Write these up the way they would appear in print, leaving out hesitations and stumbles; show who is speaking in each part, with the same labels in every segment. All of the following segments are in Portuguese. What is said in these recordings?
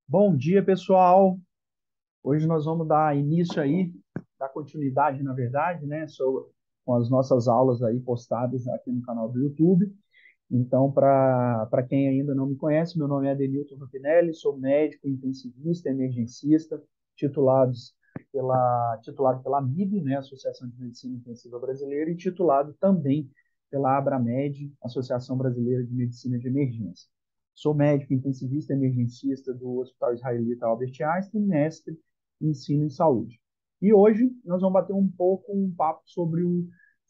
Speaker 1: Bom dia, pessoal. Hoje nós vamos dar início aí, dar continuidade, na verdade, né, com as nossas aulas aí postadas aqui no canal do YouTube. Então, para quem ainda não me conhece, meu nome é Adenilton Rupinelli, sou médico intensivista, emergencista, titulado pela AMIB, né, Associação de Medicina Intensiva Brasileira, e titulado também pela Abramed, Associação Brasileira de Medicina de Emergência. Sou médico intensivista emergencista do Hospital Israelita Albert Einstein, mestre em ensino em saúde. E hoje nós vamos bater um papo sobre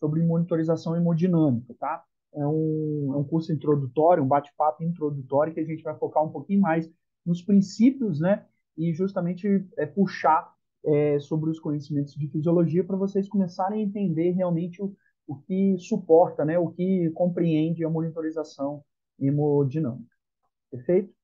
Speaker 1: monitorização hemodinâmica, tá? É um curso introdutório, um bate-papo introdutório que a gente vai focar um pouquinho mais nos princípios, né? E justamente puxar sobre os conhecimentos de fisiologia para vocês começarem a entender realmente o que suporta, né? O que compreende a monitorização hemodinâmica. Perfeito?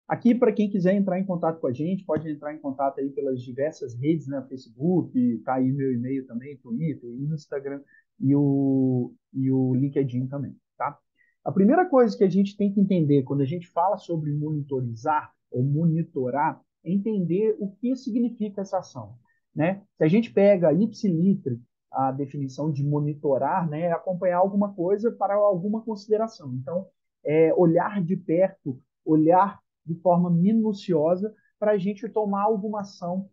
Speaker 1: Aqui, para quem quiser entrar em contato com a gente, pode entrar em contato aí pelas diversas redes, né? Facebook, tá aí meu e-mail também, Twitter, Instagram e o LinkedIn também, tá? A primeira coisa que a gente tem que entender quando a gente fala sobre monitorizar ou monitorar é entender o que significa essa ação, né? Se a gente pega ipsiliter, a definição de monitorar, né, é acompanhar alguma coisa para alguma consideração. Então, olhar de perto, olhar de forma minuciosa para a gente tomar alguma ação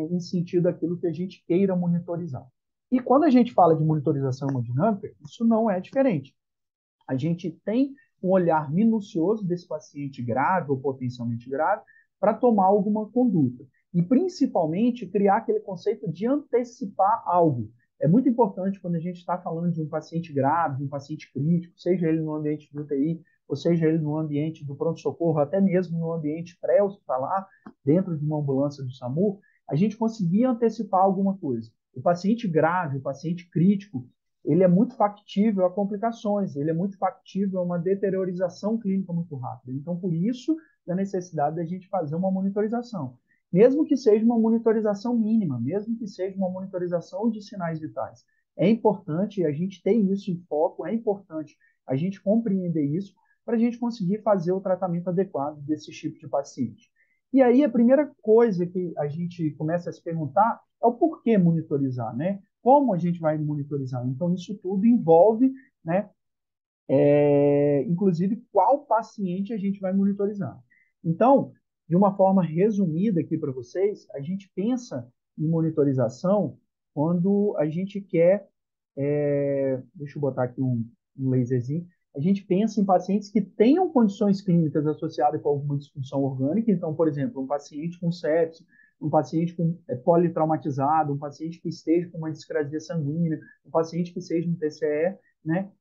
Speaker 1: em sentido daquilo que a gente queira monitorizar. E quando a gente fala de monitorização hemodinâmica, isso não é diferente. A gente tem um olhar minucioso desse paciente grave ou potencialmente grave para tomar alguma conduta. E, principalmente, criar aquele conceito de antecipar algo. É muito importante quando a gente está falando de um paciente grave, de um paciente crítico, seja ele no ambiente de UTI, ou seja ele no ambiente do pronto-socorro, até mesmo no ambiente pré-hospitalar, dentro de uma ambulância do SAMU, a gente conseguir antecipar alguma coisa. O paciente grave, o paciente crítico, ele é muito factível a complicações, ele é muito factível a uma deteriorização clínica muito rápida. Então, por isso, a necessidade da gente fazer uma monitorização. Mesmo que seja uma monitorização mínima, mesmo que seja uma monitorização de sinais vitais. É importante a gente ter isso em foco, é importante a gente compreender isso para a gente conseguir fazer o tratamento adequado desse tipo de paciente. E aí, a primeira coisa que a gente começa a se perguntar é o porquê monitorizar, né? Como a gente vai monitorizar? Então, isso tudo envolve, né, inclusive, qual paciente a gente vai monitorizar. Então, de uma forma resumida aqui para vocês, a gente pensa em monitorização quando a gente quer, deixa eu botar aqui um laserzinho, a gente pensa em pacientes que tenham condições clínicas associadas com alguma disfunção orgânica. Então, por exemplo, um paciente com sepsis, um paciente com politraumatizado, um paciente que esteja com uma discrasia sanguínea, um paciente que seja um TCE, né?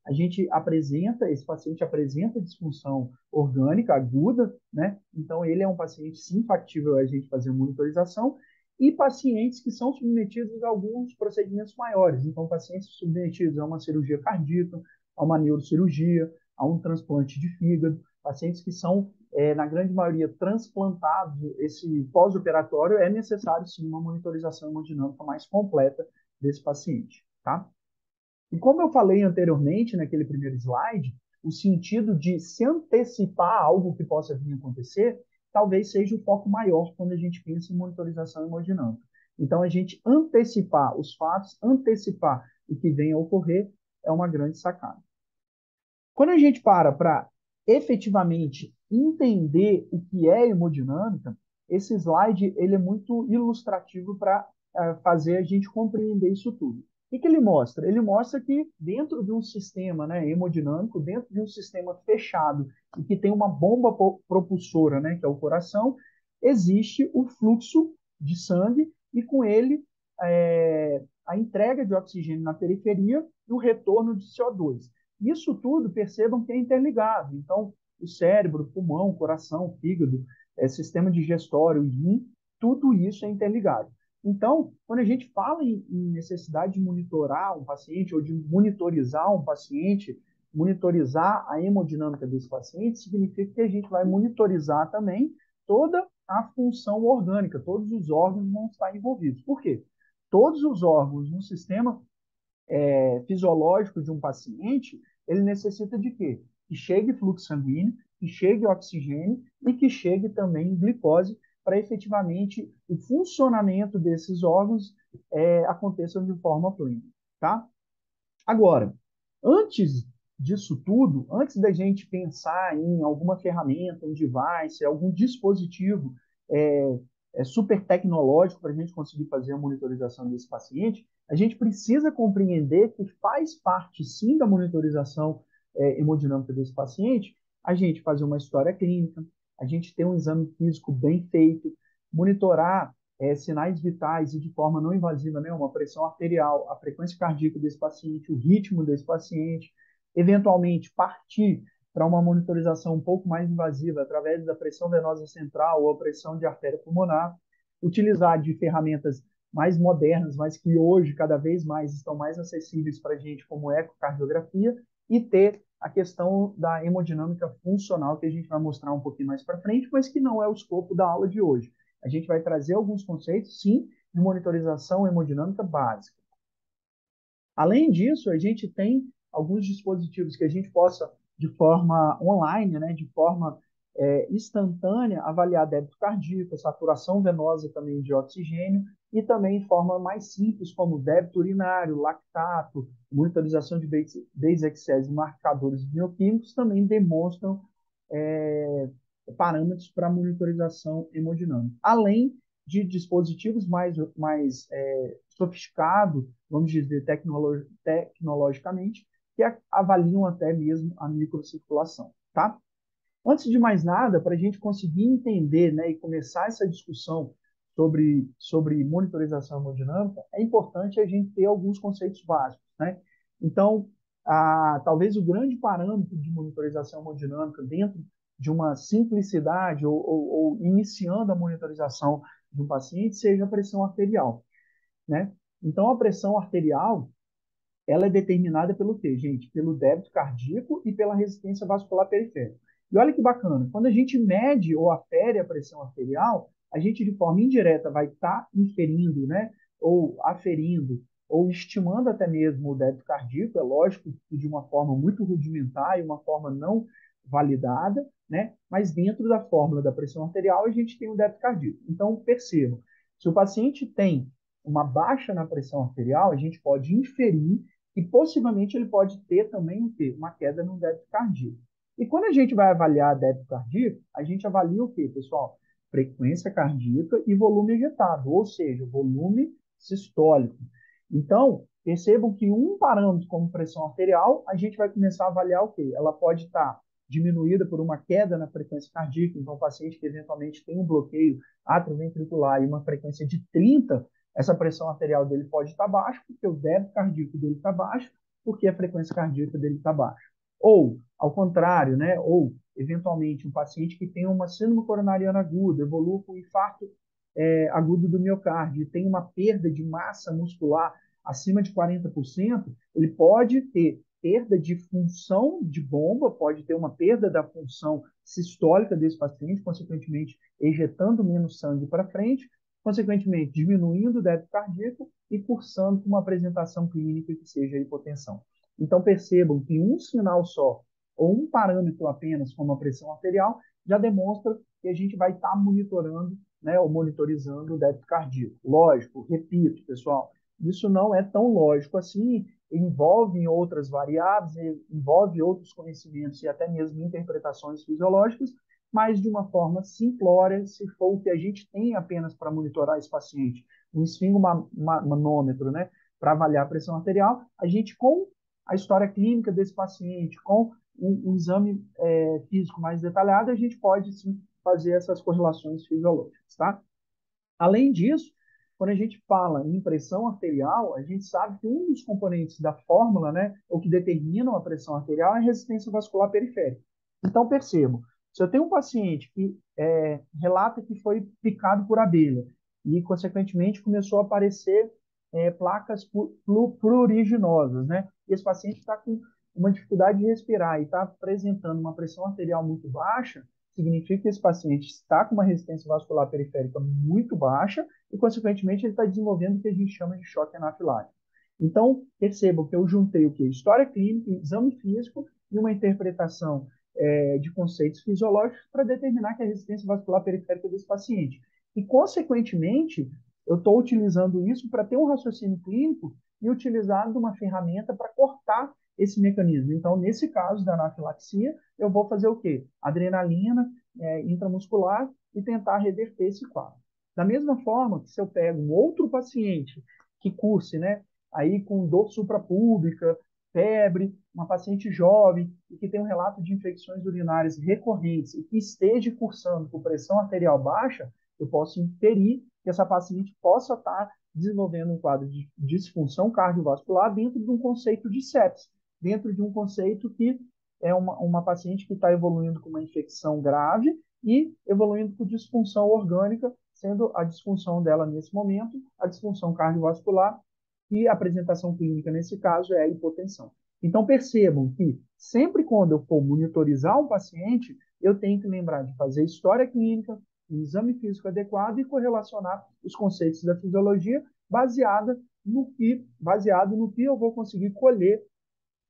Speaker 1: Esse paciente apresenta disfunção orgânica aguda, né? Então, ele é um paciente sim factível a gente fazer monitorização, e pacientes que são submetidos a alguns procedimentos maiores. Então, pacientes submetidos a uma cirurgia cardíaca, a uma neurocirurgia, a um transplante de fígado, pacientes que são, na grande maioria, transplantados, esse pós-operatório, é necessário sim uma monitorização hemodinâmica mais completa desse paciente, tá? E como eu falei anteriormente, naquele primeiro slide, o sentido de se antecipar a algo que possa vir a acontecer, talvez seja o foco maior quando a gente pensa em monitorização hemodinâmica. Então, a gente antecipar os fatos, antecipar o que venha a ocorrer, é uma grande sacada. Quando a gente para efetivamente entender o que é hemodinâmica, esse slide ele é muito ilustrativo para fazer a gente compreender isso tudo. O que ele mostra? Ele mostra que dentro de um sistema, né, hemodinâmico, dentro de um sistema fechado e que tem uma bomba propulsora, né, que é o coração, existe o fluxo de sangue e com ele a entrega de oxigênio na periferia e o retorno de CO2. Isso tudo, percebam que é interligado. Então, o cérebro, pulmão, coração, fígado, sistema digestório, rim, tudo isso é interligado. Então, quando a gente fala em necessidade de monitorar um paciente ou de monitorizar um paciente, monitorizar a hemodinâmica desse paciente, significa que a gente vai monitorizar também toda a função orgânica, todos os órgãos vão estar envolvidos. Por quê? Todos os órgãos no sistema fisiológico de um paciente, ele necessita de quê? Que chegue fluxo sanguíneo, que chegue oxigênio e que chegue também glicose para efetivamente o funcionamento desses órgãos aconteça de forma plena, tá? Agora, antes disso tudo, antes da gente pensar em alguma ferramenta, um device, algum dispositivo é, super tecnológico para a gente conseguir fazer a monitorização desse paciente, a gente precisa compreender que faz parte, sim, da monitorização hemodinâmica desse paciente, a gente fazer uma história clínica, a gente ter um exame físico bem feito, monitorar sinais vitais e de forma não invasiva, né, uma pressão arterial, a frequência cardíaca desse paciente, o ritmo desse paciente, eventualmente partir para uma monitorização um pouco mais invasiva através da pressão venosa central ou a pressão de artéria pulmonar, utilizar de ferramentas mais modernas, mas que hoje cada vez mais estão mais acessíveis para a gente, como ecocardiografia, e ter a questão da hemodinâmica funcional, que a gente vai mostrar um pouquinho mais para frente, mas que não é o escopo da aula de hoje. A gente vai trazer alguns conceitos, sim, de monitorização hemodinâmica básica. Além disso, a gente tem alguns dispositivos que a gente possa, de forma online, né, de forma instantânea, avaliar débito cardíaco, saturação venosa também de oxigênio, e também de forma mais simples, como débito urinário, lactato, monitorização de base excess e marcadores bioquímicos, também demonstram parâmetros para monitorização hemodinâmica. Além de dispositivos mais sofisticados, vamos dizer, tecnologicamente, que avaliam até mesmo a microcirculação, tá? Antes de mais nada, para a gente conseguir entender, né, e começar essa discussão sobre monitorização hemodinâmica, é importante a gente ter alguns conceitos básicos, né? Então, talvez o grande parâmetro de monitorização hemodinâmica dentro de uma simplicidade ou iniciando a monitorização de um paciente seja a pressão arterial, né? Então, a pressão arterial, ela é determinada pelo quê, gente? Pelo débito cardíaco e pela resistência vascular periférica. E olha que bacana, quando a gente mede ou afere a pressão arterial, a gente de forma indireta vai estar inferindo, né? Ou aferindo, ou estimando até mesmo o débito cardíaco, é lógico que de uma forma muito rudimentar e uma forma não validada, né? Mas dentro da fórmula da pressão arterial, a gente tem o débito cardíaco. Então, percebam, se o paciente tem uma baixa na pressão arterial, a gente pode inferir e possivelmente ele pode ter também o quê? Uma queda no débito cardíaco. E quando a gente vai avaliar débito cardíaco, a gente avalia o quê, pessoal? Frequência cardíaca e volume ejetado, ou seja, volume sistólico. Então, percebam que um parâmetro como pressão arterial, a gente vai começar a avaliar o quê? Ela pode estar diminuída por uma queda na frequência cardíaca, então o paciente que eventualmente tem um bloqueio atrioventricular e uma frequência de 30, essa pressão arterial dele pode estar baixa, porque o débito cardíaco dele está baixo, porque a frequência cardíaca dele está baixa. Ou, ao contrário, né? Ou, eventualmente, um paciente que tem uma síndrome coronariana aguda, evolui com infarto agudo do miocárdio, e tem uma perda de massa muscular acima de 40%, ele pode ter perda de função de bomba, pode ter uma perda da função sistólica desse paciente, consequentemente, ejetando menos sangue para frente, consequentemente diminuindo o débito cardíaco e cursando com uma apresentação clínica que seja hipotensão. Então percebam que um sinal só ou um parâmetro apenas, como a pressão arterial, já demonstra que a gente vai estar monitorando, né, ou monitorizando o débito cardíaco. Lógico, repito, pessoal, isso não é tão lógico assim, envolve outras variáveis, envolve outros conhecimentos e até mesmo interpretações fisiológicas, mas de uma forma simplória, se for o que a gente tem apenas para monitorar esse paciente, um esfingomanômetro, né, para avaliar a pressão arterial, a gente, com a história clínica desse paciente, com um exame físico mais detalhado, a gente pode, sim, fazer essas correlações fisiológicas, tá? Além disso, quando a gente fala em pressão arterial, a gente sabe que um dos componentes da fórmula, né, o que determinam a pressão arterial é a resistência vascular periférica. Então, percebo, se eu tenho um paciente que relata que foi picado por abelha e, consequentemente, começou a aparecer placas pruriginosas, né? E esse paciente está com uma dificuldade de respirar e está apresentando uma pressão arterial muito baixa, significa que esse paciente está com uma resistência vascular periférica muito baixa e, consequentemente, ele está desenvolvendo o que a gente chama de choque anafilático. Então, percebam que eu juntei o quê? História clínica, exame físico e uma interpretação de conceitos fisiológicos para determinar que é a resistência vascular periférica desse paciente. E, consequentemente, eu estou utilizando isso para ter um raciocínio clínico e utilizar uma ferramenta para cortar esse mecanismo. Então, nesse caso da anafilaxia, eu vou fazer o quê? Adrenalina intramuscular e tentar reverter esse quadro. Da mesma forma que se eu pego um outro paciente que curse, né, aí com dor suprapúbica, febre, uma paciente jovem e que tem um relato de infecções urinárias recorrentes e que esteja cursando com pressão arterial baixa, eu posso inferir que essa paciente possa estar desenvolvendo um quadro de disfunção cardiovascular dentro de um conceito de sepsis, dentro de um conceito que é uma paciente que está evoluindo com uma infecção grave e evoluindo com disfunção orgânica, sendo a disfunção dela nesse momento a disfunção cardiovascular e a apresentação clínica nesse caso é a hipotensão. Então percebam que sempre quando eu for monitorizar um paciente, eu tenho que lembrar de fazer história clínica, um exame físico adequado e correlacionar os conceitos da fisiologia baseado no que eu vou conseguir colher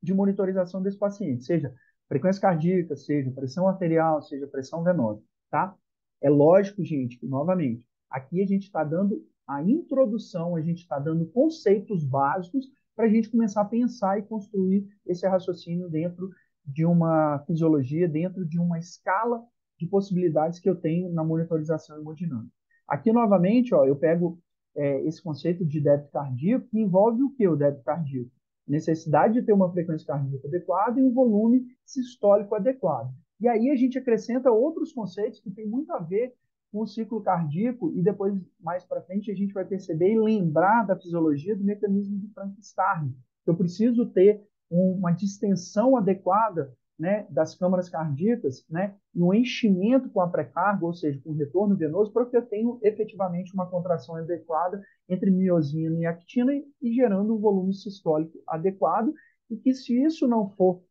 Speaker 1: de monitorização desse paciente, seja frequência cardíaca, seja pressão arterial, seja pressão venosa, tá? É lógico, gente, que, novamente, aqui a gente está dando a introdução, a gente está dando conceitos básicos para a gente começar a pensar e construir esse raciocínio dentro de uma fisiologia, dentro de uma escala de possibilidades que eu tenho na monitorização hemodinâmica. Aqui, novamente, ó, eu pego esse conceito de débito cardíaco, que envolve o que o débito cardíaco? Necessidade de ter uma frequência cardíaca adequada e um volume sistólico adequado. E aí a gente acrescenta outros conceitos que têm muito a ver com o ciclo cardíaco e depois, mais para frente, a gente vai perceber e lembrar da fisiologia do mecanismo de Frankenstein. Eu preciso ter uma distensão adequada, né, das câmaras cardíacas, né, e um enchimento com a pré-carga, ou seja, com retorno venoso, para que eu tenha efetivamente uma contração adequada entre miosina e actina e gerando um volume sistólico adequado, e que se isso não for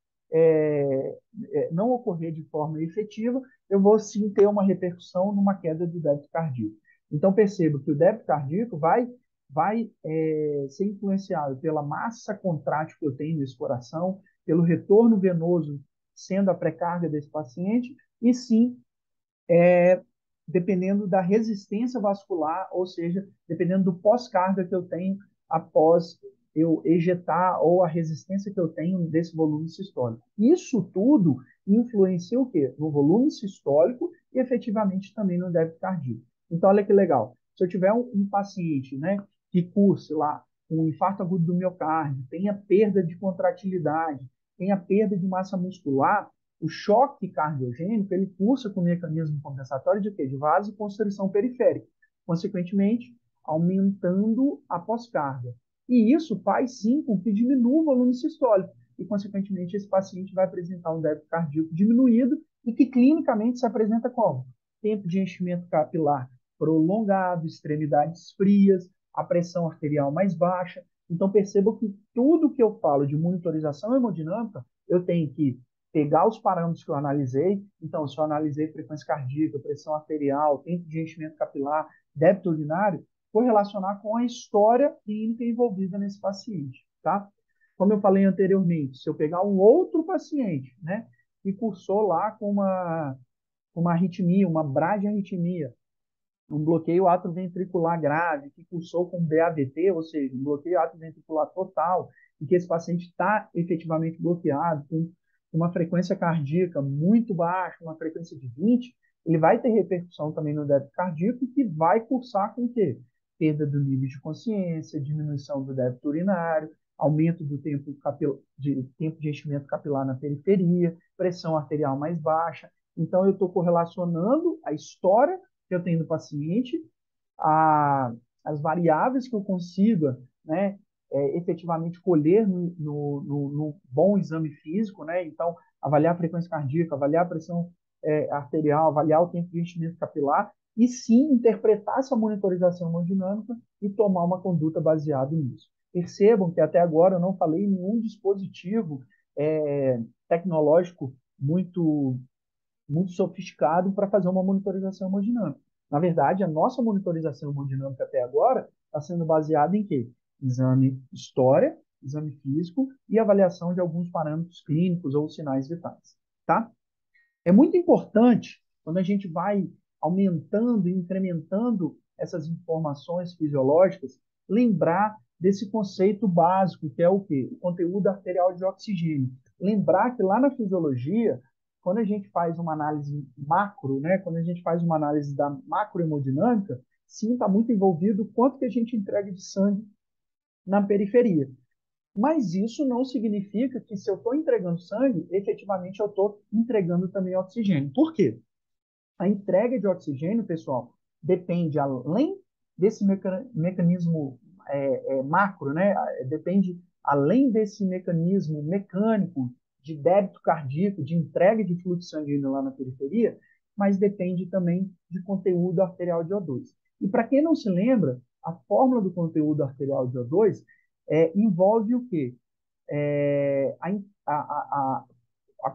Speaker 1: não ocorrer de forma efetiva, eu vou sim ter uma repercussão numa queda do débito cardíaco. Então perceba que o débito cardíaco vai ser influenciado pela massa contrátil que eu tenho nesse coração, pelo retorno venoso sendo a pré-carga desse paciente, e sim dependendo da resistência vascular, ou seja, dependendo do pós-carga que eu tenho após eu ejetar ou a resistência que eu tenho desse volume sistólico. Isso tudo influencia o quê? No volume sistólico e efetivamente também no débito cardíaco. Então, olha que legal. Se eu tiver um paciente, né, que curse lá um infarto agudo do miocárdio, tenha perda de contratilidade, tenha perda de massa muscular, o choque cardiogênico ele cursa com o mecanismo compensatório de quê? De vasoconstrição periférica, consequentemente aumentando a pós-carga. E isso faz sim com que diminua o volume sistólico e, consequentemente, esse paciente vai apresentar um débito cardíaco diminuído e que clinicamente se apresenta como? Tempo de enchimento capilar prolongado, extremidades frias, a pressão arterial mais baixa. Então, perceba que tudo que eu falo de monitorização hemodinâmica, eu tenho que pegar os parâmetros que eu analisei. Então, se eu analisei frequência cardíaca, pressão arterial, tempo de enchimento capilar, débito urinário, correlacionar com a história clínica envolvida nesse paciente, tá? Como eu falei anteriormente, se eu pegar um outro paciente, né, que cursou lá com uma arritmia, uma bradiarritmia, um bloqueio atrioventricular grave, que cursou com BAVT, ou seja, um bloqueio atrioventricular total, e que esse paciente está efetivamente bloqueado, com uma frequência cardíaca muito baixa, uma frequência de 20, ele vai ter repercussão também no débito cardíaco, que vai cursar com o quê? Perda do nível de consciência, diminuição do débito urinário, aumento do tempo de enchimento capilar na periferia, pressão arterial mais baixa. Então, eu estou correlacionando a história que eu tenho do paciente, as variáveis que eu consiga, né, efetivamente colher no bom exame físico, né? Então, avaliar a frequência cardíaca, avaliar a pressão arterial, avaliar o tempo de enchimento capilar, e sim interpretar essa monitorização hemodinâmica e tomar uma conduta baseada nisso. Percebam que até agora eu não falei em nenhum dispositivo tecnológico muito sofisticado para fazer uma monitorização hemodinâmica. Na verdade, a nossa monitorização hemodinâmica até agora está sendo baseada em quê? Exame história, exame físico e avaliação de alguns parâmetros clínicos ou sinais vitais, tá? É muito importante, quando a gente vai aumentando e incrementando essas informações fisiológicas, lembrar desse conceito básico, que é o quê? O conteúdo arterial de oxigênio. Lembrar que lá na fisiologia, quando a gente faz uma análise macro, né, quando a gente faz uma análise da macrohemodinâmica, sim, está muito envolvido o quanto que a gente entrega de sangue na periferia. Mas isso não significa que se eu estou entregando sangue, efetivamente eu estou entregando também oxigênio. Por quê? A entrega de oxigênio, pessoal, depende, além desse mecanismo macro, né? Depende, além desse mecanismo mecânico de débito cardíaco, de entrega de fluxo sanguíneo lá na periferia, mas depende também de conteúdo arterial de O2. E para quem não se lembra, a fórmula do conteúdo arterial de O2 envolve o quê? É, a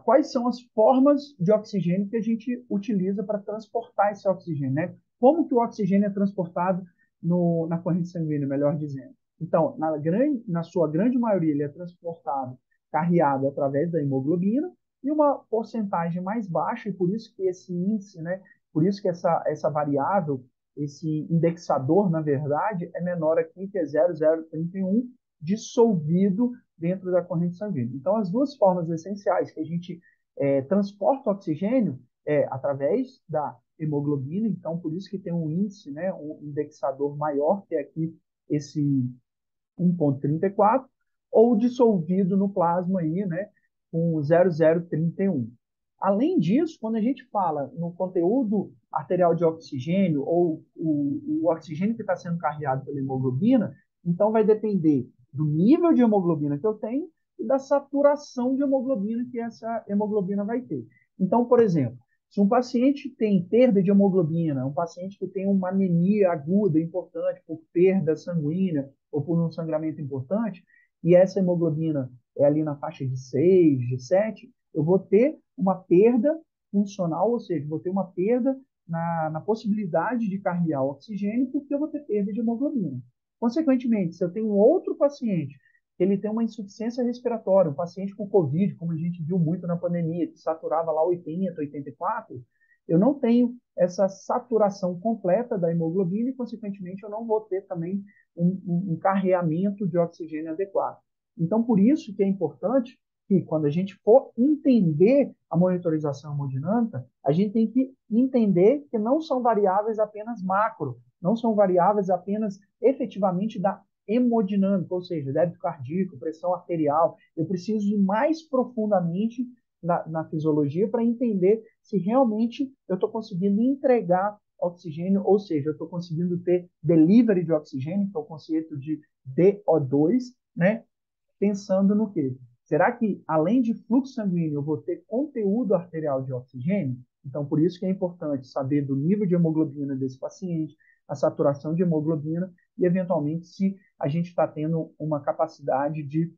Speaker 1: quais são as formas de oxigênio que a gente utiliza para transportar esse oxigênio, né? Como que o oxigênio é transportado na corrente sanguínea, melhor dizendo. Então, na sua grande maioria, ele é transportado, carreado através da hemoglobina, e uma porcentagem mais baixa, e por isso que esse índice, né? Por isso que essa variável, esse indexador, na verdade, é menor aqui, que é 0,031, dissolvido dentro da corrente sanguínea. Então, as duas formas essenciais que a gente transporta oxigênio é através da hemoglobina, então por isso que tem um índice, né, um indexador maior, que é aqui esse 1,34, ou dissolvido no plasma aí, né, com 0,031. Além disso, quando a gente fala no conteúdo arterial de oxigênio ou o oxigênio que está sendo carregado pela hemoglobina, então vai depender do nível de hemoglobina que eu tenho e da saturação de hemoglobina que essa hemoglobina vai ter. Então, por exemplo, se um paciente tem perda de hemoglobina, um paciente que tem uma anemia aguda importante por perda sanguínea ou por um sangramento importante, e essa hemoglobina é ali na faixa de 6, de 7, eu vou ter uma perda funcional, ou seja, vou ter uma perda na possibilidade de carregar oxigênio, porque eu vou ter perda de hemoglobina. Consequentemente, se eu tenho um outro paciente que ele tem uma insuficiência respiratória, um paciente com Covid, como a gente viu muito na pandemia, que saturava lá 80, 84, eu não tenho essa saturação completa da hemoglobina e, consequentemente, eu não vou ter também um carreamento de oxigênio adequado. Então, por isso que é importante que, quando a gente for entender a monitorização hemodinâmica, a gente tem que entender que não são variáveis apenas macro, não são variáveis apenas efetivamente da hemodinâmica, ou seja, débito cardíaco, pressão arterial. Eu preciso ir mais profundamente na fisiologia para entender se realmente eu estou conseguindo entregar oxigênio, ou seja, eu estou conseguindo ter delivery de oxigênio, que é o conceito de DO2, né? Pensando no quê? Será que, além de fluxo sanguíneo, eu vou ter conteúdo arterial de oxigênio? Então, por isso que é importante saber do nível de hemoglobina desse paciente, a saturação de hemoglobina e, eventualmente, se a gente está tendo uma capacidade de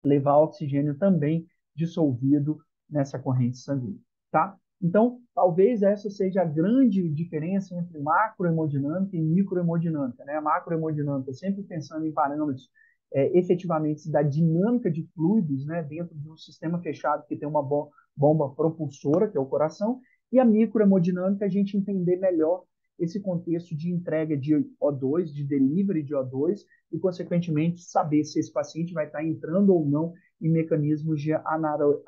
Speaker 1: levar oxigênio também dissolvido nessa corrente sanguínea, tá? Então, talvez essa seja a grande diferença entre macrohemodinâmica e microhemodinâmica, né? A macrohemodinâmica sempre pensando em parâmetros efetivamente da dinâmica de fluidos, né, dentro de um sistema fechado que tem uma bomba propulsora, que é o coração, e a microhemodinâmica a gente entender melhor esse contexto de entrega de O2, de delivery de O2, e, consequentemente, saber se esse paciente vai estar entrando ou não em mecanismos de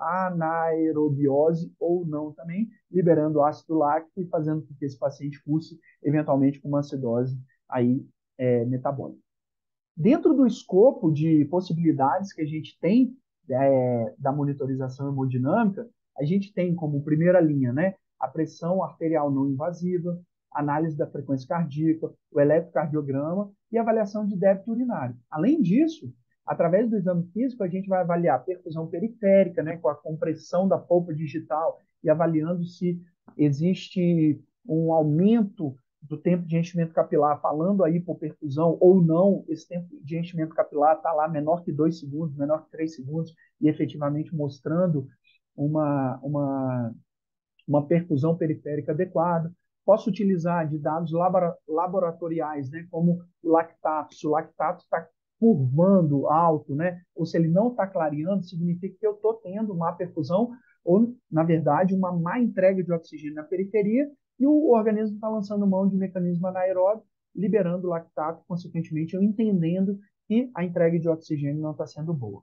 Speaker 1: anaerobiose ou não também, liberando ácido láctico e fazendo com que esse paciente curse, eventualmente, com uma acidose aí, metabólica. Dentro do escopo de possibilidades que a gente tem da monitorização hemodinâmica, a gente tem como primeira linha, né, a pressão arterial não invasiva, análise da frequência cardíaca, o eletrocardiograma e avaliação de débito urinário. Além disso, através do exame físico, a gente vai avaliar a perfusão periférica, né, com a compressão da polpa digital e avaliando se existe um aumento do tempo de enchimento capilar, falando aí por perfusão ou não, esse tempo de enchimento capilar está lá menor que 2 segundos, menor que 3 segundos, e efetivamente mostrando uma perfusão periférica adequada. Posso utilizar de dados laboratoriais, né, como o lactato. Se o lactato está curvando alto, né, ou se ele não está clareando, significa que eu estou tendo uma perfusão ou, na verdade, uma má entrega de oxigênio na periferia, e o organismo está lançando mão de mecanismo anaeróbio, liberando lactato, consequentemente, eu entendendo que a entrega de oxigênio não está sendo boa.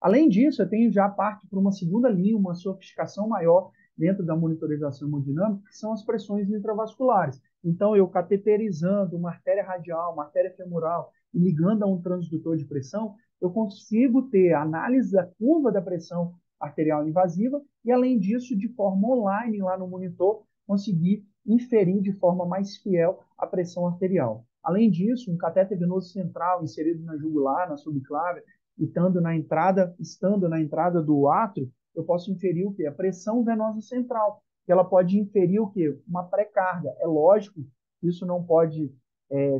Speaker 1: Além disso, eu tenho já parte para uma segunda linha, uma sofisticação maior dentro da monitorização hemodinâmica, que são as pressões intravasculares. Então, eu cateterizando uma artéria radial, uma artéria femoral, e ligando a um transdutor de pressão, eu consigo ter análise da curva da pressão arterial invasiva e, além disso, de forma online lá no monitor, conseguir inferir de forma mais fiel a pressão arterial. Além disso, um catéter venoso central inserido na jugular, na subclávia, e estando na entrada do átrio, eu posso inferir o quê? A pressão venosa central, que ela pode inferir o quê? Uma pré-carga. É lógico, isso não pode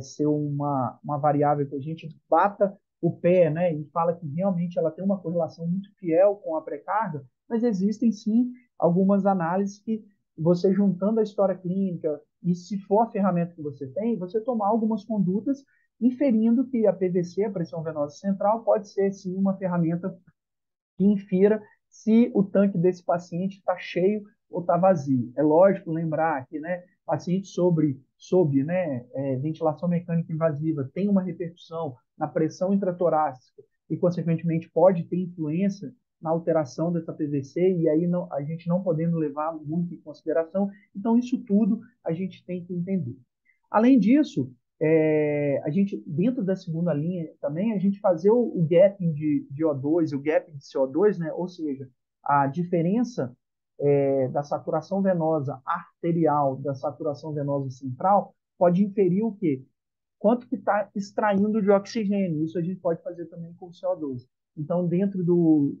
Speaker 1: ser uma variável que a gente bata o pé, né, e fala que realmente ela tem uma correlação muito fiel com a pré-carga, mas existem sim algumas análises que você juntando a história clínica e se for a ferramenta que você tem, você tomar algumas condutas inferindo que a PVC, a pressão venosa central, pode ser sim uma ferramenta que infira se o tanque desse paciente está cheio ou está vazio. É lógico lembrar que, né, paciente sob ventilação mecânica invasiva tem uma repercussão na pressão intratorácica e, consequentemente, pode ter influência na alteração dessa PVC, e aí não, a gente não podendo levar muito em consideração. Então, isso tudo a gente tem que entender. Além disso, a gente, dentro da segunda linha também, a gente fazer o gapping de O2, o gapping de CO2, né? Ou seja, a diferença da saturação venosa arterial da saturação venosa central pode inferir o quê? Quanto que está extraindo de oxigênio. Isso a gente pode fazer também com o CO2. Então, dentro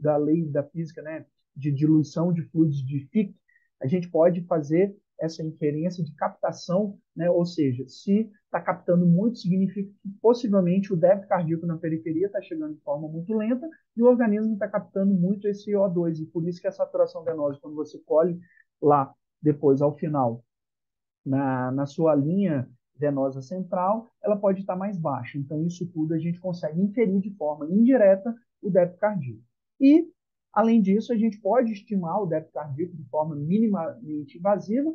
Speaker 1: da lei da física, né, de diluição de fluidos de Fick, a gente pode fazer essa inferência de captação, né, ou seja, se está captando muito, significa que possivelmente o débito cardíaco na periferia está chegando de forma muito lenta e o organismo está captando muito esse O2, e por isso que a saturação venosa, quando você colhe lá depois, ao final, na sua linha venosa central, ela pode estar mais baixa. Então, isso tudo a gente consegue inferir de forma indireta o débito cardíaco. E, além disso, a gente pode estimar o débito cardíaco de forma minimamente invasiva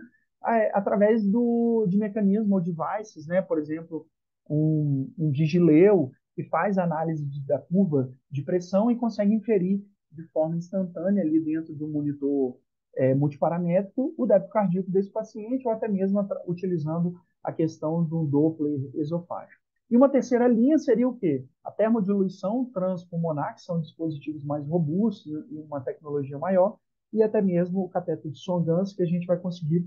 Speaker 1: através de mecanismos ou devices, né? Por exemplo, um digileu que faz análise da curva de pressão e consegue inferir de forma instantânea ali dentro do monitor multiparamétrico o débito cardíaco desse paciente, ou até mesmo utilizando a questão do Doppler esofágico. E uma terceira linha seria o quê? A termodiluição transpulmonar, que são dispositivos mais robustos e uma tecnologia maior, e até mesmo o cateter de Song-Ganz, que a gente vai conseguir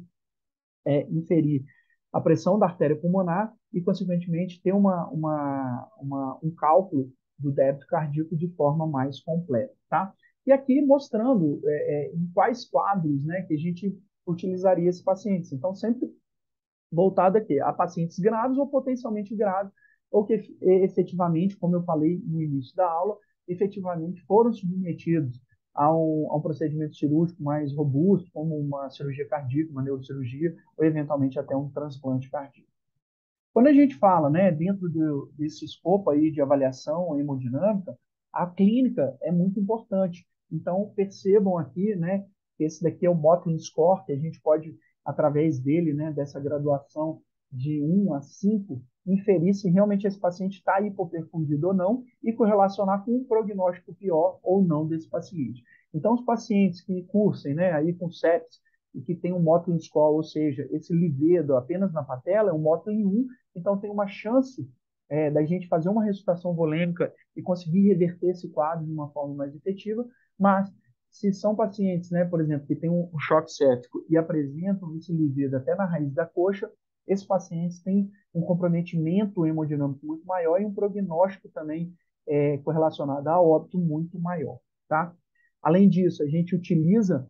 Speaker 1: inferir a pressão da artéria pulmonar e, consequentemente, ter um cálculo do débito cardíaco de forma mais completa, tá? E aqui mostrando em quais quadros, né, que a gente utilizaria esses pacientes. Então, sempre voltado aqui a pacientes graves ou potencialmente graves, ou que efetivamente, como eu falei no início da aula, efetivamente foram submetidos a um procedimento cirúrgico mais robusto, como uma cirurgia cardíaca, uma neurocirurgia, ou eventualmente até um transplante cardíaco. Quando a gente fala, né, dentro desse escopo aí de avaliação hemodinâmica, a clínica é muito importante. Então, percebam aqui, né, que esse daqui é o Motley Score, que a gente pode, através dele, né, dessa graduação de 1 a 5, inferir se realmente esse paciente está hipoperfundido ou não e correlacionar com um prognóstico pior ou não desse paciente. Então, os pacientes que cursem, né, aí com sepsis e que tem um Motley Score, ou seja, esse livedo apenas na patela, é um Motley 1, então tem uma chance da gente fazer uma ressuscitação volêmica e conseguir reverter esse quadro de uma forma mais efetiva, mas se são pacientes, né, por exemplo, que têm um choque séptico e apresentam esse livedo até na raiz da coxa, esses pacientes têm um comprometimento hemodinâmico muito maior e um prognóstico também correlacionado a óbito muito maior, tá? Além disso, a gente utiliza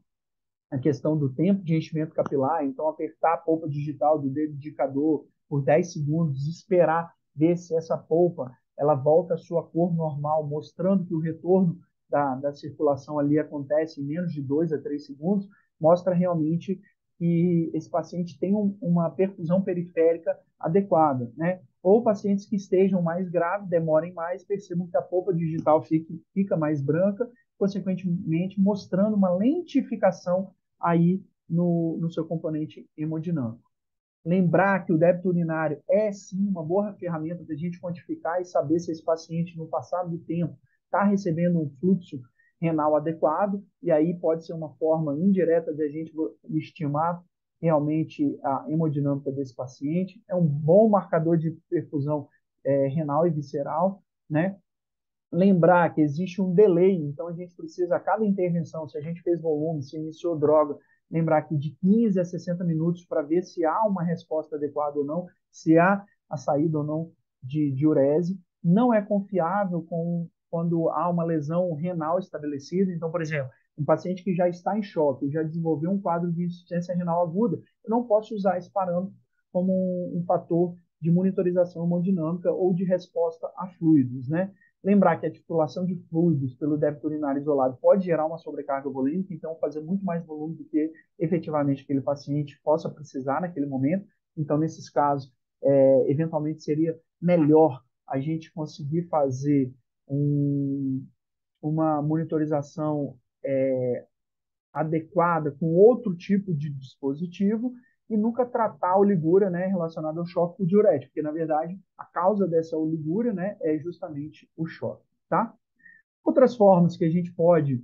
Speaker 1: a questão do tempo de enchimento capilar, então apertar a polpa digital do dedo indicador por 10 segundos, esperar ver se essa polpa ela volta à sua cor normal, mostrando que o retorno da circulação ali acontece em menos de 2 a 3 segundos, mostra realmente que esse paciente tem uma perfusão periférica adequada, né? Ou pacientes que estejam mais graves, demorem mais, percebam que a polpa digital fica mais branca consequentemente mostrando uma lentificação aí no seu componente hemodinâmico. Lembrar que o débito urinário é, sim, uma boa ferramenta para a gente quantificar e saber se esse paciente, no passar do tempo, está recebendo um fluxo renal adequado, e aí pode ser uma forma indireta de a gente estimar realmente a hemodinâmica desse paciente. É um bom marcador de perfusão renal e visceral, né? Lembrar que existe um delay, então a gente precisa, a cada intervenção, se a gente fez volume, se iniciou droga, lembrar que de 15 a 60 minutos para ver se há uma resposta adequada ou não, se há a saída ou não de diurese. Não é confiável quando há uma lesão renal estabelecida. Então, por exemplo, um paciente que já está em choque, já desenvolveu um quadro de insuficiência renal aguda, eu não posso usar esse parâmetro como um fator de monitorização hemodinâmica ou de resposta a fluidos, né? Lembrar que a titulação de fluidos pelo débito urinário isolado pode gerar uma sobrecarga volêmica, então fazer muito mais volume do que efetivamente aquele paciente possa precisar naquele momento. Então, nesses casos, eventualmente seria melhor a gente conseguir fazer uma monitorização adequada com outro tipo de dispositivo e nunca tratar a oligúria, né, relacionada ao choque por diurético, porque, na verdade, a causa dessa oligúria, né, é justamente o choque, tá? Outras formas que a gente pode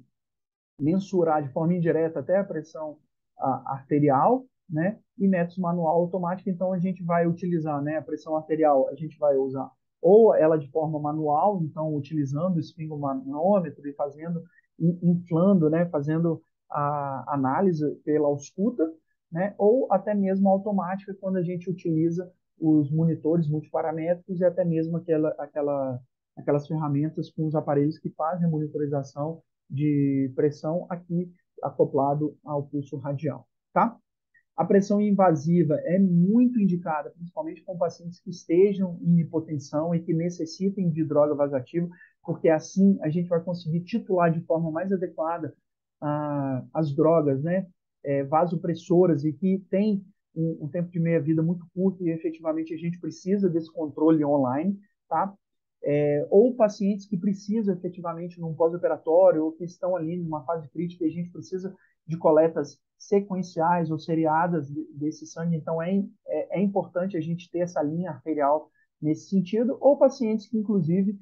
Speaker 1: mensurar de forma indireta até a pressão arterial, né, e métodos manual automático, então a gente vai utilizar, né, a pressão arterial, a gente vai usar ou ela de forma manual, então utilizando o esfingomanômetro e fazendo, inflando, né, fazendo a análise pela ausculta, né, ou até mesmo automática quando a gente utiliza os monitores multiparamétricos e até mesmo aquelas ferramentas com os aparelhos que fazem a monitorização de pressão aqui acoplado ao pulso radial, tá? A pressão invasiva é muito indicada, principalmente com pacientes que estejam em hipotensão e que necessitem de droga vasoativa, porque assim a gente vai conseguir titular de forma mais adequada as drogas, né, vasopressoras e que tem um tempo de meia-vida muito curto e efetivamente a gente precisa desse controle online, tá? Ou pacientes que precisam efetivamente num pós-operatório ou que estão ali numa fase crítica e a gente precisa de coletas sequenciais ou seriadas desse sangue, então é importante a gente ter essa linha arterial nesse sentido, ou pacientes que, inclusive,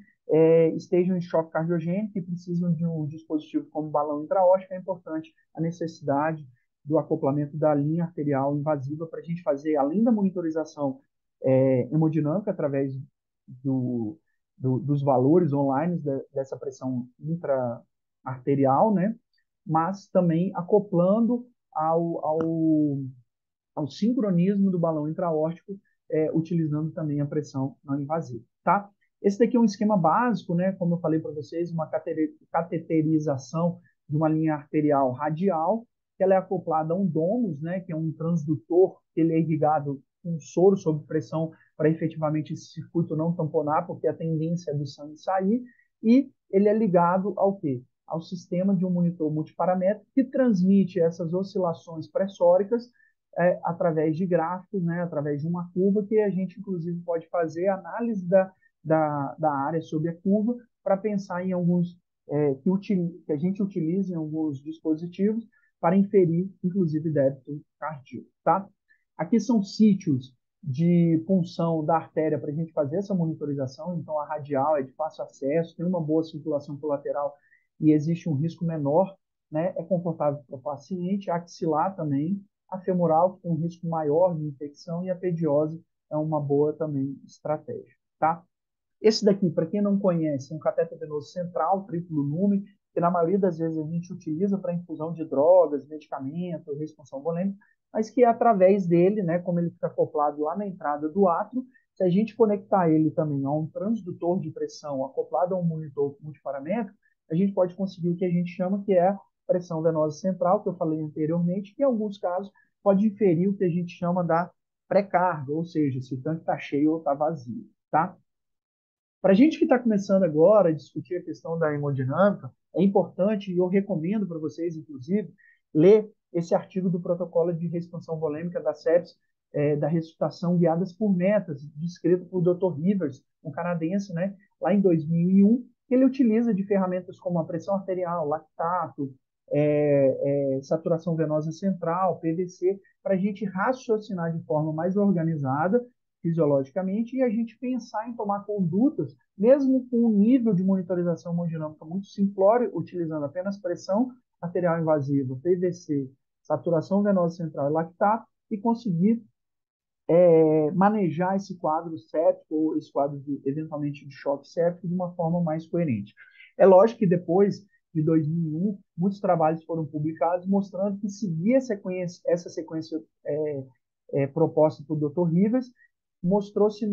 Speaker 1: estejam em choque cardiogênico e precisam de um dispositivo como balão intraórtico, é importante a necessidade do acoplamento da linha arterial invasiva para a gente fazer, além da monitorização hemodinâmica, através dos valores online dessa pressão intra-arterial, né? Mas também acoplando ao sincronismo do balão intraórtico, utilizando também a pressão não invasiva, tá? Esse daqui é um esquema básico, né? Como eu falei para vocês, uma cateterização de uma linha arterial radial, que ela é acoplada a um domus, né? Que é um transdutor, ele é irrigado com um soro sob pressão para efetivamente esse circuito não tamponar, porque a tendência é do sangue sair, e ele é ligado ao quê? Ao sistema de um monitor multiparamétrico que transmite essas oscilações pressóricas através de gráficos, né, através de uma curva que a gente, inclusive, pode fazer análise da área sobre a curva para pensar em alguns que a gente utilize em alguns dispositivos para inferir, inclusive, débito cardíaco, tá? Aqui são sítios de punção da artéria para a gente fazer essa monitorização, então a radial é de fácil acesso, tem uma boa circulação colateral e existe um risco menor, né? É confortável para o paciente, a axilar também, a femoral, que tem um risco maior de infecção, e a pediose é uma boa também estratégia, tá? Esse daqui, para quem não conhece, é um cateter venoso central, triplo lumen, que na maioria das vezes a gente utiliza para infusão de drogas, medicamentos, responsável volêmica, mas que através dele, né, como ele fica acoplado lá na entrada do átrio, se a gente conectar ele também a um transdutor de pressão acoplado a um monitor multiparamétrico, a gente pode conseguir o que a gente chama que é a pressão venosa central, que eu falei anteriormente, que em alguns casos pode inferir o que a gente chama da pré-carga, ou seja, se o tanque está cheio ou está vazio, tá? Para a gente que está começando agora a discutir a questão da hemodinâmica, é importante, e eu recomendo para vocês, inclusive, ler esse artigo do protocolo de reexpansão volêmica da sepsis, da ressuscitação guiadas por metas, descrito por Dr. Rivers, um canadense, né, lá em 2001, que ele utiliza de ferramentas como a pressão arterial, lactato, saturação venosa central, PVC, para a gente raciocinar de forma mais organizada, fisiologicamente, e a gente pensar em tomar condutas, mesmo com um nível de monitorização hemodinâmica muito simplório, utilizando apenas pressão arterial invasiva, PVC, saturação venosa central e lactato, e conseguir manejar esse quadro séptico ou esse quadro, eventualmente, de choque séptico de uma forma mais coerente. É lógico que depois de 2001, muitos trabalhos foram publicados mostrando que seguir essa sequência proposta por Dr. Rivers mostrou-se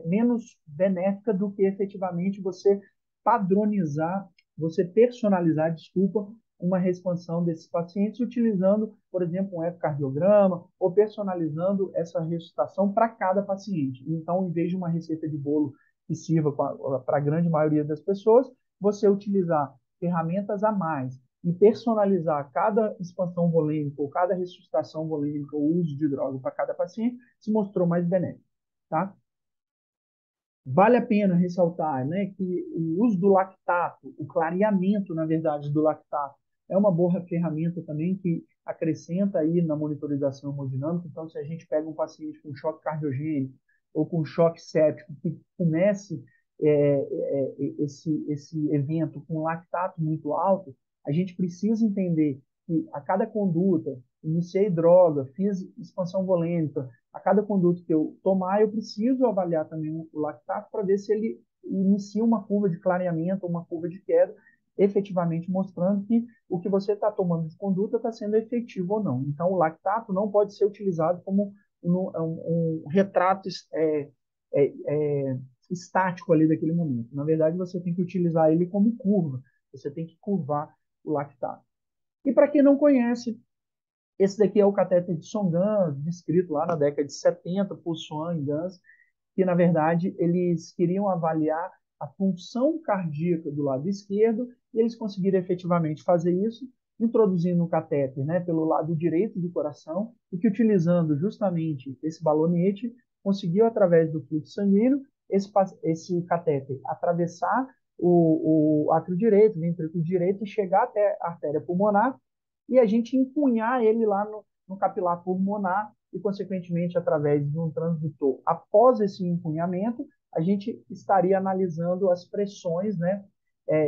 Speaker 1: menos benéfica do que efetivamente você padronizar, você personalizar, desculpa, uma resposta desses pacientes utilizando, por exemplo, um ecocardiograma ou personalizando essa ressuscitação para cada paciente. Então, em vez de uma receita de bolo que sirva para a grande maioria das pessoas, você utilizar ferramentas a mais e personalizar cada expansão volêmica ou cada ressuscitação volêmica ou uso de droga para cada paciente se mostrou mais benéfico, tá? Vale a pena ressaltar, né, que o uso do lactato, o clareamento, na verdade, do lactato, é uma boa ferramenta também que acrescenta aí na monitorização hemodinâmica. Então, se a gente pega um paciente com choque cardiogênico ou com choque séptico que comece esse evento com lactato muito alto, a gente precisa entender que a cada conduta, iniciei droga, fiz expansão volêmica, a cada conduto que eu tomar, eu preciso avaliar também o lactato para ver se ele inicia uma curva de clareamento, uma curva de queda, efetivamente mostrando que o que você está tomando de conduta está sendo efetivo ou não. Então, o lactato não pode ser utilizado como um retrato é, é, estático ali daquele momento. Na verdade, você tem que utilizar ele como curva, você tem que curvar o lactato. E para quem não conhece, esse daqui é o catéter de Songan, descrito lá na década de 70 por Swan e Gans, que, na verdade, eles queriam avaliar a função cardíaca do lado esquerdo, e eles conseguiram efetivamente fazer isso, introduzindo o catéter, né, pelo lado direito do coração, e que, utilizando justamente esse balonete, conseguiu, através do fluxo sanguíneo, esse catéter atravessar o átrio direito, o ventrículo direito, e chegar até a artéria pulmonar, e a gente empunhar ele lá no capilar pulmonar e, consequentemente, através de um transdutor. Após esse empunhamento, a gente estaria analisando as pressões, né,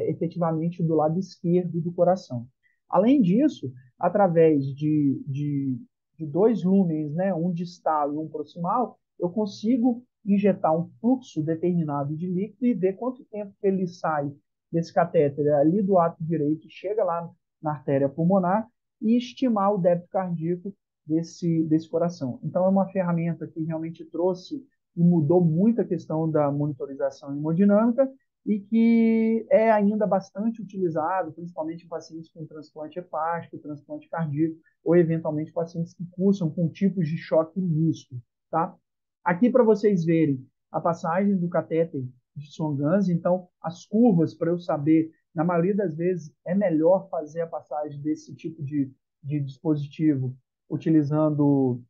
Speaker 1: efetivamente do lado esquerdo do coração. Além disso, através de dois lúmenes, né, um distal e um proximal, eu consigo injetar um fluxo determinado de líquido e ver quanto tempo que ele sai desse catéter ali do átrio direito, chega lá na artéria pulmonar e estimar o débito cardíaco desse coração. Então, é uma ferramenta que realmente trouxe e mudou muito a questão da monitorização hemodinâmica e que é ainda bastante utilizado, principalmente em pacientes com transplante hepático, transplante cardíaco, ou eventualmente pacientes que cursam com tipos de choque misto, tá? Aqui para vocês verem a passagem do catéter de Swan-Ganz, então as curvas para eu saber, na maioria das vezes é melhor fazer a passagem desse tipo de dispositivo utilizando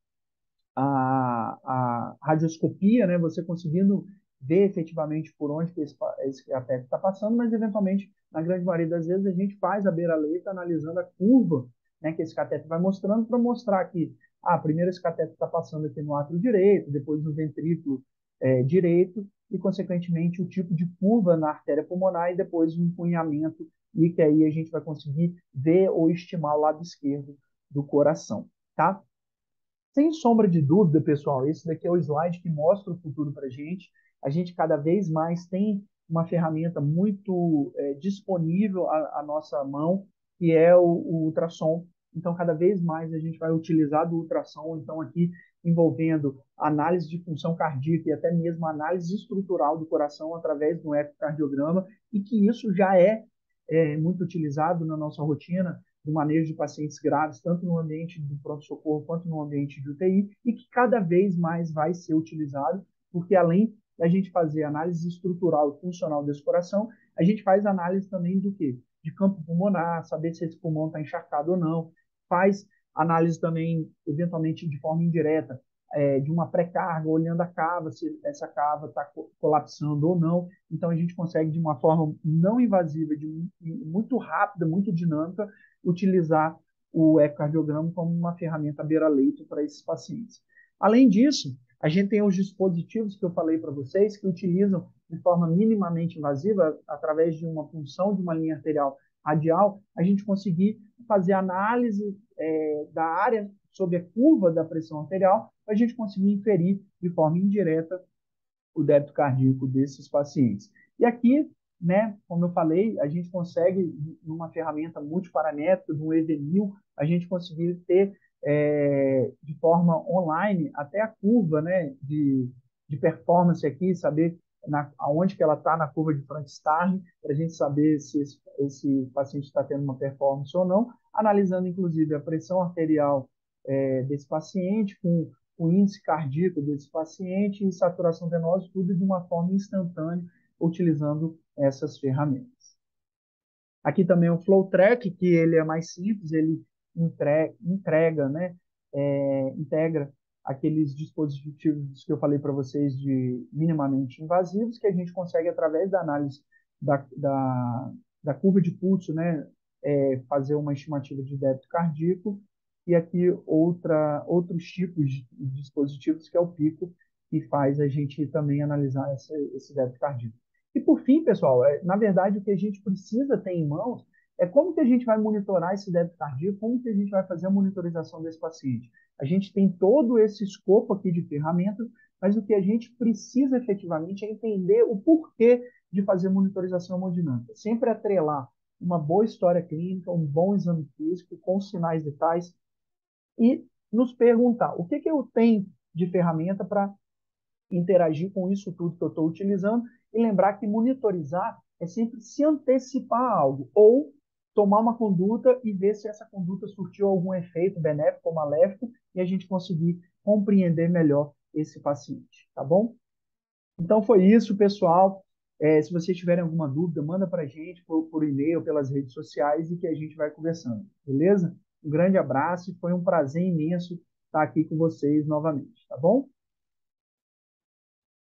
Speaker 1: a radioscopia, né, você conseguindo ver efetivamente por onde que esse catéter está passando, mas eventualmente, na grande maioria das vezes, a gente faz a beira-leita analisando a curva, né, que esse catéter vai mostrando, para mostrar que, primeiro esse catéter está passando aqui no átrio direito, depois no ventrículo direito, e, consequentemente, o tipo de curva na artéria pulmonar e depois o empunhamento, e que aí a gente vai conseguir ver ou estimar o lado esquerdo do coração, tá? Sem sombra de dúvida, pessoal, esse daqui é o slide que mostra o futuro para a gente. A gente cada vez mais tem uma ferramenta muito disponível à nossa mão, que é o ultrassom. Então, cada vez mais a gente vai utilizar do ultrassom, então aqui envolvendo análise de função cardíaca e até mesmo análise estrutural do coração através do ecocardiograma, e que isso já é muito utilizado na nossa rotina do manejo de pacientes graves, tanto no ambiente do pronto-socorro quanto no ambiente de UTI, e que cada vez mais vai ser utilizado, porque além da gente fazer análise estrutural e funcional desse coração, a gente faz análise também do quê? De campo pulmonar, saber se esse pulmão está encharcado ou não, faz análise também, eventualmente, de forma indireta, de uma pré-carga, olhando a cava, se essa cava está colapsando ou não. Então, a gente consegue, de uma forma não invasiva, muito rápida, muito dinâmica, utilizar o ecocardiograma como uma ferramenta beira-leito para esses pacientes. Além disso, a gente tem os dispositivos que eu falei para vocês, que utilizam de forma minimamente invasiva, através de uma punção de uma linha arterial radial, a gente conseguir fazer análise da área sobre a curva da pressão arterial, para a gente conseguir inferir de forma indireta o débito cardíaco desses pacientes. E aqui, né, como eu falei, a gente consegue, numa ferramenta multiparamétrica, no EV1000, a gente conseguir ter de forma online até a curva, né, de performance aqui, saber aonde que ela está na curva de Frank Starling, para a gente saber se esse paciente está tendo uma performance ou não, analisando inclusive a pressão arterial desse paciente, com o índice cardíaco desse paciente e saturação venosa, tudo de uma forma instantânea, utilizando essas ferramentas. Aqui também o Flow Track, que ele é mais simples, ele entrega, né, integra aqueles dispositivos que eu falei para vocês de minimamente invasivos, que a gente consegue, através da análise da curva de pulso, né, fazer uma estimativa de débito cardíaco, e aqui outros tipos de dispositivos, que é o Pico, que faz a gente também analisar esse débito cardíaco. E por fim, pessoal, na verdade, o que a gente precisa ter em mãos é como que a gente vai monitorar esse débito cardíaco, como que a gente vai fazer a monitorização desse paciente. A gente tem todo esse escopo aqui de ferramentas, mas o que a gente precisa efetivamente é entender o porquê de fazer monitorização hemodinâmica. Sempre atrelar uma boa história clínica, um bom exame físico, com sinais vitais, e nos perguntar o que eu tenho de ferramenta para interagir com isso tudo que eu estou utilizando, e lembrar que monitorizar é sempre se antecipar a algo, ou tomar uma conduta e ver se essa conduta surtiu algum efeito benéfico ou maléfico, e a gente conseguir compreender melhor esse paciente, tá bom? Então foi isso, pessoal. Se vocês tiverem alguma dúvida, manda para a gente por e-mail, pelas redes sociais, e que a gente vai conversando, beleza? Um grande abraço e foi um prazer imenso estar aqui com vocês novamente, tá bom?